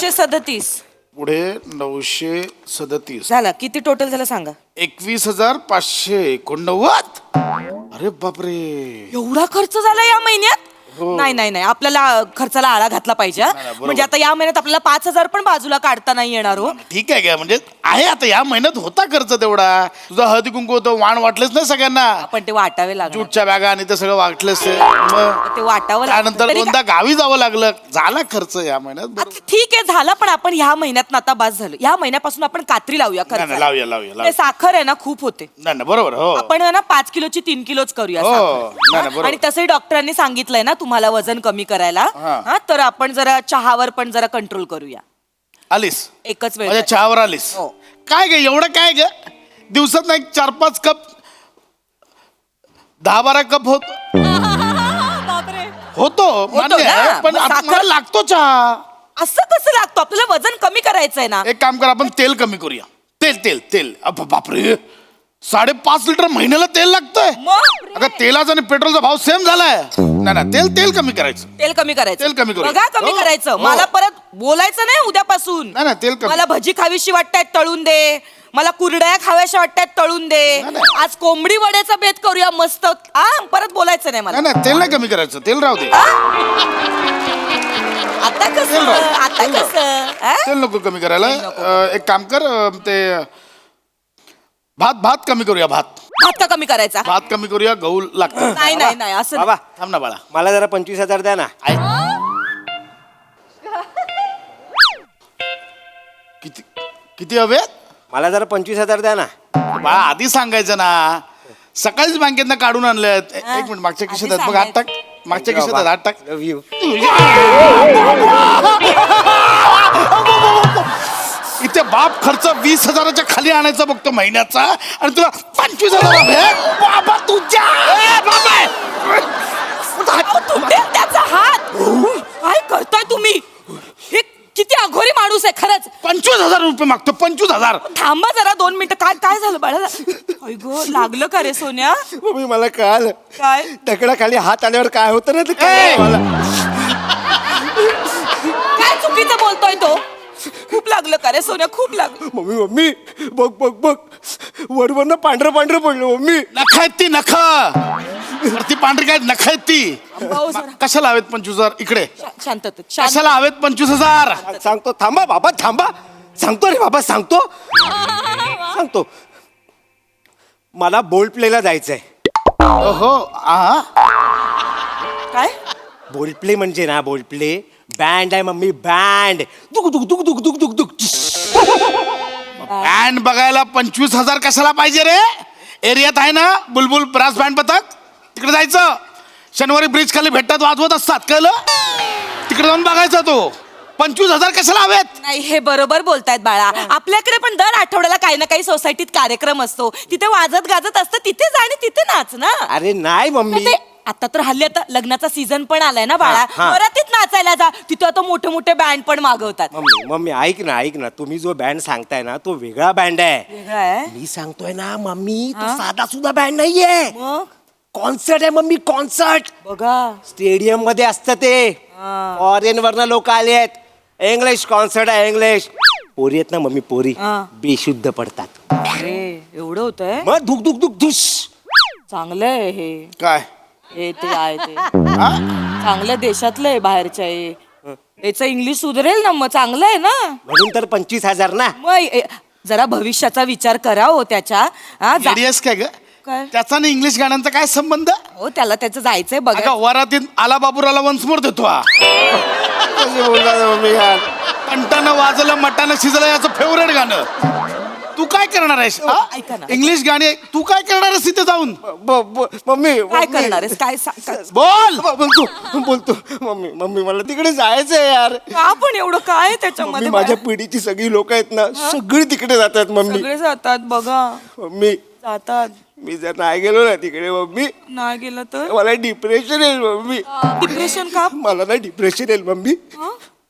937. पुढे 937. झालं. किती टोटल झालं सांगा. 21,589. अरे बापरे. एवढा खर्च झाला या महिन्यात. नाही नाही नाही, आपल्याला खर्चाला आळा घातला पाहिजे. म्हणजे आता या महिन्यात आपल्याला 5,000 पण बाजूला काढता नाही येणार हो. ठीक आहे, म्हणजे आहे आता या महिन्यात होता खर्च तेवढा. तुझा हळदी कुंकू होतं, वाण वाटलेच ना सगळ्यांना. पण ते वाटावे लागले. जूटच्या बॅगा आणि ते सगळं वाटलंच. मग ते वाटावं त्यानंतर तरी दोनदा गावी जावं लागलं. झाला खर्च या महिन्यात. आता ठीक आहे झाला, पण आपण ह्या महिन्यात आता बास झालं. या महिन्यापासून आपण कात्री लावूया खर्चाला. लावूया लावूया ते साखर आहे ना खूप होते. नाही बरोबर. हो आपण ना 5 किलोची 3 किलोच करूया हो. साखर. नाही, बरोबर. आणि तसंही डॉक्टरांनी सांगितलंय ना तुम्हाला वजन कमी करायला. हा, तर आपण जरा चहावर पण जरा कंट्रोल करूया. आलीस एकच वेळ माझ्या चहावर आलीस. हो. काय ग एवढं काय ग, दिवसात नाही 4-5 कप 10-12 कप होतो मान्य ना. आहे, पण मग आता साखर- मला लागतो चहा. असं कसं लागतो, आपल्याला वजन कमी करायचंय ना. एक काम कर, आपण तेल कमी करूया. तेल बापरे 5.5 लिटर महिन्याला तेल लागतंय. मग अगं तेलाचा आणि पेट्रोलचा भाव सेम झालाय. नाही तेल कमी करायचं. तेल कमी करायचं. तेल कमी करूया. बघा कमी हो, करायचं. हो. मला परत बोलायचं नाही उद्यापासून. नाही तेल कमी. मला भजी खावीशी वाटतायत तळून दे, मला कुरड्या खाव्याशा वाटतायत तळून दे. नाही. आज कोंबडी वड्याचा बेत करूया मस्त. परत बोलायचं नाही मला. नाही तेल नाही कमी करायचं, तेल राहू दे. आता कसं तेल राहू. आता तेल राहू. कसं तेल नको कमी करायला. एक काम कर, ते भात कमी करूया. भात का कमी करायचा. कमी करूया. गहू लागतं. नाही नाही नाही असं बाबा थांब ना बाळा. मला जरा 25,000 द्या ना. किती हवे मला जरा 25,000 द्या ना. बाळा, आधी सांगायचं ना. सकाळीच बँकेतनं काढून आणलेत. एक मिनिट, मागच्या खिशात आहेत बघ. हात टाक. मागच्या खिशात आहेत, हात टाक. Love you. इथे बाप खर्च 20,000च्या खाली आणायचा बघतो महिन्याचा, आणि तुला 25,000. बाबा तुझ्या त्याचा हात काय करताय तुम्ही. हे किती अघोरी माणूस आहे खरंच. 25,000 रुपये मागतो. 25,000. थांबा जरा 2 मिनिटं. काय झालं बाळा. अय गो, लागलं का रे सोन्या. मम्मी मला कळालं. काय दगडाखाली हात आल्यावर काय होतं ना ते ए! कळलं मला. काय चुकीचं बोलतोय तो. खूप लागलं का रे सोन्या, खूप लागलं. मम्मी बघ वरवरनं पांढरं पडलं मम्मी. नख आहेत ती, नख. ती पांढरी काय नख आहेत ती. भाऊ जरा. कशाला हवेत 25,000. इकडे शांततेत कशाला हवेत 25,000. सांगतो थांबा बाबा थांबा. सांगतो रे बाबा सांगतो. मला बोल प्लेला जायचंय. हो काय बोल प्ले म्हणजे ना, बोल प्ले बँड आहे मम्मी. बँड दुक दुक दुक दुक दुक दुक दुक. बँड बघायला 25,000 कशाला पाहिजे रे. एरियात आहे ना बुलबुल ब्रास बँड पथक, तिकडे जायचं. शनिवारी ब्रिज खाली भेटतात, वाजवत असतात. कळलं. तिकडे जाऊन बघायचा तो. 25,000 कशाला हवेत. नाही, हे बरोबर बोलतायत बाळा. आपल्याकडे पण दर आठवड्याला काही ना काही सोसायटीत कार्यक्रम असतो. तिथे वाजत गाजत असतं, तिथे जा आणि तिथे नाच ना. अरे नाही मम्मी. ते आता तर हल्ली आता लग्नाचा सीझन पण आलाय ना बाळा. हा. वरातीत नाचायला जा. तिथे आता मोठे मोठे बँड पण मागवतात. मम्मी ऐक ना तुम्ही जो बँड सांगताय ना तो वेगळा बँड आहे. वेगळं आहे. मी सांगतोय ना मम्मी, तो साधा सुद्धा बँड नाहीये. मग कॉन्सर्ट आहे मम्मी, कॉन्सर्ट. बघा. स्टेडियम मध्ये असतं ते. फॉरेन वरनं लोक आले आहेत. इंग्लिश कॉन्सर्ट आहे, इंग्लिश. पोरी आहेत ना मम्मी, पोरी बेशुद्ध पडतात. अरे एवढं होतंय. मग धुक धुक धुक धुश. चांगलंय हे. काय हे ते आहे ते चांगलं देशातलं आहे, बाहेरच्या आहे. याचं इंग्लिश सुधरेल ना, मग चांगलं आहे ना. म्हणून तर 25,000 ना. मग जरा भविष्याचा विचार करा हो त्याच्या. जेडीएस काय ग. काय? त्याचा आणि इंग्लिश गाण्यांचा काय संबंध. हो त्याला त्याचं जायचंय बघा. अगं वरातीत आला बाबूराला वन्स मोर देतो हा. कशी बोलतात मम्मी यार. कंटानं वाजलं मटानं शिजलं याचं फेवरेट गाणं. तू काय करणार आहेस. ऐका ना. इंग्लिश गाणी तू काय करणार आहेस तिथे जाऊन. मम्मी काय करणार आहेस काय बोल. बोलतो मम्मी मला तिकडे जायचंय यार. का पण एवढं काय मम्मी त्याच्यामध्ये. माझ्या पिढीची सगळी लोक आहेत ना, सगळी तिकडे जातात मम्मी. सगळे जातात बघा. मम्मी जातात. मी जर नाही गेलो ना तिकडे मम्मी, नाही गेलं तर मला डिप्रेशन येईल मम्मी. डिप्रेशन का. मला ना डिप्रेशन येईल मम्मी.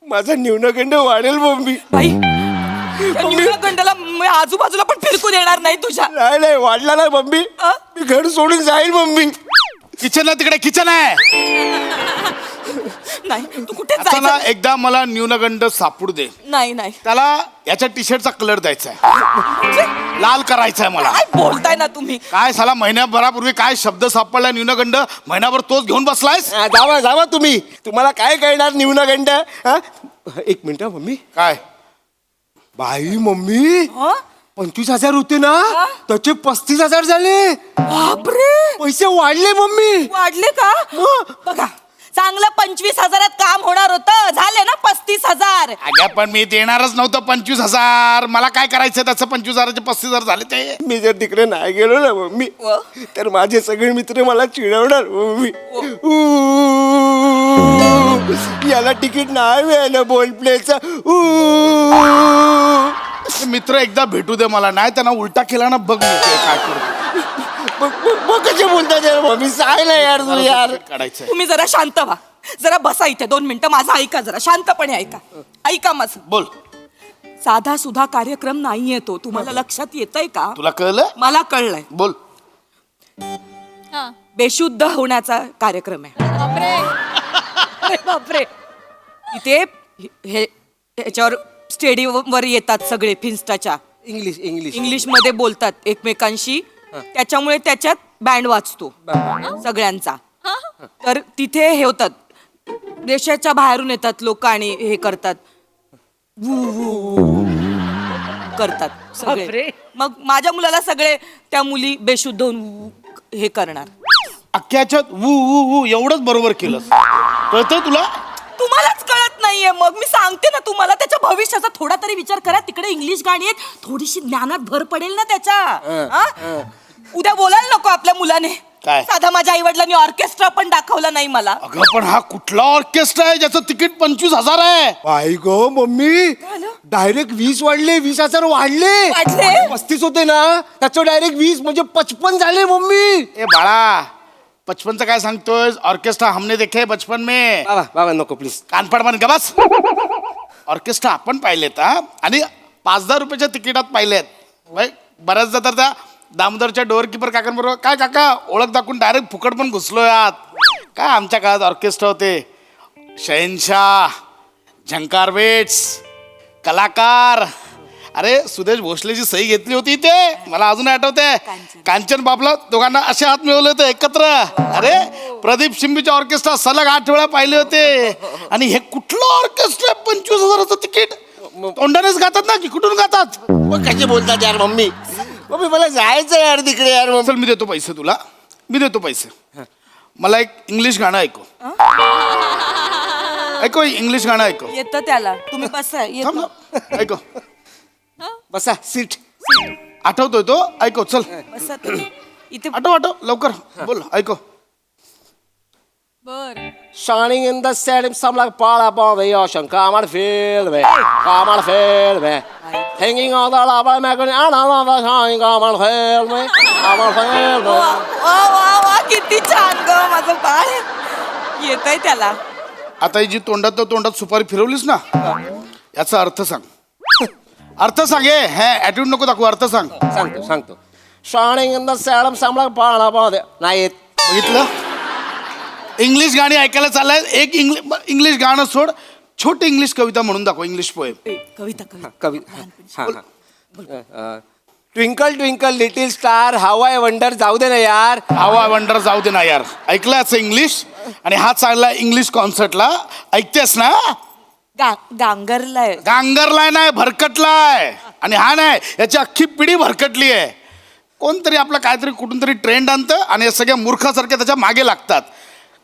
माझा न्यूनगंड वाढेल मम्मी. बाई गंडाला आजूबाजूला पण फिरकू देणार नाही तुझ्या. नाही वाढला ना मम्मी, मी घर सोडून जाईल मम्मी. किचन तिकडे किचन आहे. नाही तू कुठे आता ना जायचं एकदा मला न्यूनगंड सापडू दे. नाही नाही त्याला याच्या टी शर्टचा कलर द्यायचा आहे, लाल करायचा आहे मला. काय बोलताय ना तुम्ही काय साला महिन्याभरापूर्वी काय शब्द सापडला न्यूनगंड, महिनाभर तोच घेऊन बसलायस. जावा जावा तुम्ही, तुम्हाला काय कळणार न्यूनगंड. हा? एक मिनिट मम्मी. काय बाई मम्मी, हं? 25,000 होते ना, त्याचे 35,000 झाले. बापरे पैसे वाढले मम्मी. वाढले का बघा, चांगलं 25,000 काम होणार होतं, झाले ना 35,000. अगं पण मी देणारच नव्हतं 25,000. मला काय करायचं त्याचं 25,000चे 35,000 झाले ते. मी जर तिकडे नाही गेलो ना मम्मी, तर माझे सगळे मित्र मला चिडवणार मम्मी. याला तिकीट नाही मिळालं बोल प्लेचं. ते मित्र एकदा भेटू दे मला, नाही त्यांना उलटा केला ना बघ मी ते काय करतो. कसे बोलतात यार मम्मी, सांग ना यार तू यार. काढायचं तुम्ही जरा शांत व्हा, जरा बसा इथे 2 मिनिटं, माझं ऐका, जरा शांतपणे ऐका. ऐका माझं. बोल. साधा सुधा कार्यक्रम नाहीये तो, तुम्हाला लक्षात येतंय का? तुला कळलं? मला कळलंय. बोल. बेशुद्ध होण्याचा कार्यक्रम आहे. बापरे अरे बापरे. इथे हे ह्याच्यावर स्टेडियमवर येतात सगळे फिन्स्टाच्या, इंग्लिश मध्ये बोलतात एकमेकांशी, त्याच्यामुळे त्याच्यात बँड वाजतो सगळ्यांचा. तर तिथे हे होतात, देशाच्या बाहेरून येतात लोक आणि हे करतात, वू वू करतात बापरे. सगळे. मग माझ्या मुलाला सगळे त्या मुली बेशुद्ध होऊन वू हे करणार. अख्ख्याच्यात वू वू वू एवढंच बरोबर केलं. कळतंय तुला? तुम्हालाच कळत नाहीये. मग मी सांगते ना तुम्हाला, त्याच्या भविष्याचा थोडा तरी विचार करा. तिकडे इंग्लिश गाणी आहेत, थोडीशी ज्ञानात भर पडेल ना त्याच्या. हा? उद्या बोलायला नको आपल्या मुलाने. काय? साधा माझ्या आई वडिलांनी ऑर्केस्ट्रा पण दाखवला नाही मला. अगं पण हा कुठला ऑर्केस्ट्रा आहे ज्याचं तिकीट 25,000 आहे? बाई गो मम्मी, डायरेक्ट 20 वाढले, 20,000 वाढले. वाढले? 35 होते ना, त्याचं डायरेक्ट 20 म्हणजे 55 झाले मम्मी. ए बाळा, 55चं काय सांगतोय? ऑर्केस्ट्रा हमने देखे बचपन में. बाबा बाबा नको प्लीज. कानपड बन का बस. ऑर्केस्ट्रा आपण पाहिलेत हा, आणि 5,000 रुपयाच्या तिकिटात पाहिलेत. बऱ्याचदा तर त्या दामोदरच्या डोअरकीपर काकांबरोबर, काय काका ओळख दाखवून डायरेक्ट फुकट पण घुसलो यात. काय आमच्या काळात ऑर्केस्ट्रा होते, शहनशाह, झंकार वेट्स, कलाकार. अरे सुदेश भोसलेची सही घेतली होती ते, मला अजून आठवते. कांचन बाबला दोघांना असे हात मिळवले होते एकत्र. अरे प्रदीप शिंबीच्या ऑर्केस्ट्रा सलग 8 वेळा पाहिले होते. आणि हे कुठलं ऑर्केस्ट्रा 25,000चं तिकीट? तोंडानेच गातात ना की कुठून गातात? मग कसे बोलतात यार मम्मी. मम्मी मला जायचं यार तिकडे यार मम्मी. चल मी देतो पैसे तुला, मी देतो पैसे. मला एक इंग्लिश गाणं ऐकव. ऐकव इंग्लिश गाणं ऐकव. येतं त्याला, तुम्ही बसा. थांब येतं. ना. ऐकव. बसा सीट. आठवतोय तो, ऐकव चल. बसा तुम्ही. इथे आठव लवकर बोल. ऐकव. बर. Shining in the setting, some like Paul upon the ocean. Come on, feel me. Come on, feel me. Hanging on the lava, making on the shine. Come on, feel me. Come on, feel me. वा वा वा वा, किती छान ग माझं बाळ. येतंय त्याला. आता ही जी तोंडात सुपारी फिरवलीस ना, याचा अर्थ सांग. अर्थ सांग. हे ॲटिट्यूड नको दाखवू, अर्थ सांग. सांगतो. Shining in the setting, some like Paul upon the. नाही येत. बघितलं? इंग्लिश गाणी ऐकायला चाललाय. एक इंग्लिश गाणं सोड, छोटी इंग्लिश कविता म्हणून दाखव. English poem. कविता कविता. कवी. Twinkle twinkle little star, how I wonder. जाऊ दे ना यार. हवा वंडर जाऊ दे ना यार. ऐकलं याचं इंग्लिश? आणि हा चालला इंग्लिश कॉन्सर्टला. ऐकतेस ना? गांगरलाय. गांगरलाय नाही, भरकटलाय. आणि हा नाही, याची अख्खी पिढी भरकटली आहे. कोणतरी आपलं काहीतरी कुठून तरी ट्रेंड आणतं आणि या सगळ्या मूर्खासारख्या त्याच्या मागे लागतात.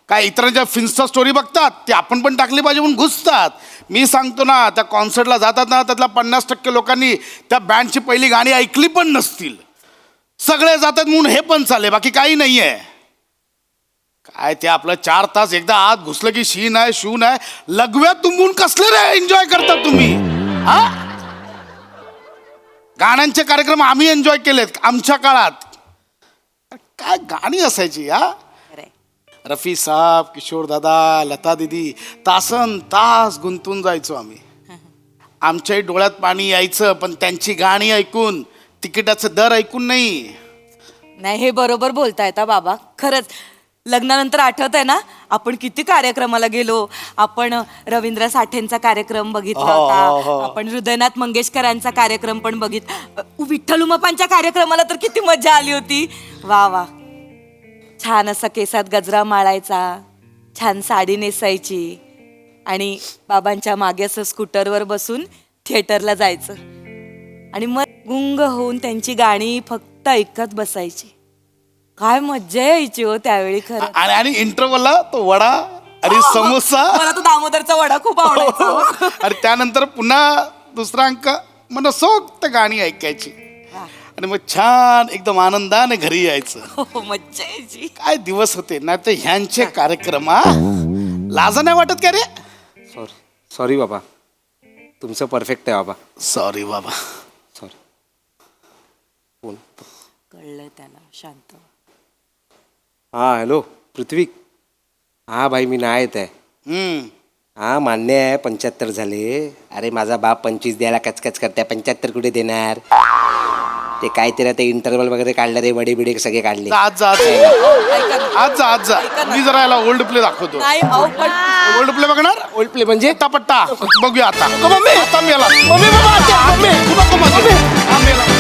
काय इतरांच्या फिन्स्टा स्टोरी बघतात, ती आपण पण टाकली पाहिजे म्हणून घुसतात. मी सांगतो ना, त्या कॉन्सर्टला जातात ना, त्यातल्या 50% लोकांनी त्या बँडची पहिली गाणी ऐकली पण नसतील. सगळे जातात म्हणून हे पण चालले, बाकी काही नाहीये. काय ते आपलं 4 तास एकदा आत घुसलं की शी नाही शू नाही. लघव्यात तुंबून कसले रे एन्जॉय करतात तुम्ही? हा, गाण्यांचे कार्यक्रम आम्ही एन्जॉय केलेत आमच्या काळात. काय गाणी असायची. हा, रफी साहेब, किशोर दादा, लता दीदी, तासन तास गुंतून जायचो आम्ही. आमच्याही डोळ्यात पाणी यायचं, पण त्यांची गाणी ऐकून, तिकिटाचे दर ऐकून नाही. नाही, हे बरोबर बोलतायत बाबा. खरंच लग्नानंतर आठवत आहे ना आपण किती कार्यक्रमाला गेलो. आपण रवींद्र साठेंचा कार्यक्रम बघितला होता. आपण हृदयनाथ मंगेशकरांचा कार्यक्रम पण विठ्ठल उमापांच्या कार्यक्रमाला तर किती मजा आली होती. वा वा. छान असा केसात गजरा माळायचा, छान साडी नेसायची आणि बाबांच्या मागे असं स्कूटरवर बसून थिएटरला जायचं आणि मग गुंग होऊन त्यांची गाणी फक्त ऐकत बसायची. काय मज्जा यायची हो त्यावेळी खरं. आणि इंटरव्हलला तो वडा आणि समोसा. मला तो दामोदरचा वडा खूप आवडायचा. आणि त्यानंतर पुन्हा दुसरा अंक मनसोक्त गाणी ऐकायची आणि मग छान एकदम आनंदाने घरी यायचं. हो मज्जा यायची. काय दिवस होते ना ते ह्यांचे कार्यक्रम. लाजा नाही वाटत का रे? सॉरी बाबा, तुमचं परफेक्ट आहे बाबा. सॉरी बाबा. सॉरी. कळलं त्याला. शांत. हां हॅलो पृथ्वी. हां भाई मी नाही येत आहे. हां मान्य आहे 75 झाले. अरे माझा बाप 25 द्यायला कचकच करते. 75 कुठे देणार? ते काहीतरी ते इंटरव्हल वगैरे काढलं रे, वडे बिडे सगळे काढले. आज जा आज जा. मी जरा याला ओल्ड प्ले दाखवतो. नाही अहो पण ओल्ड प्ले बघणार? ओल्ड प्ले म्हणजे पट्टा बघूया आता. मम्मी आता मेला. मम्मी बाबा नको मध्ये. हा, मेला.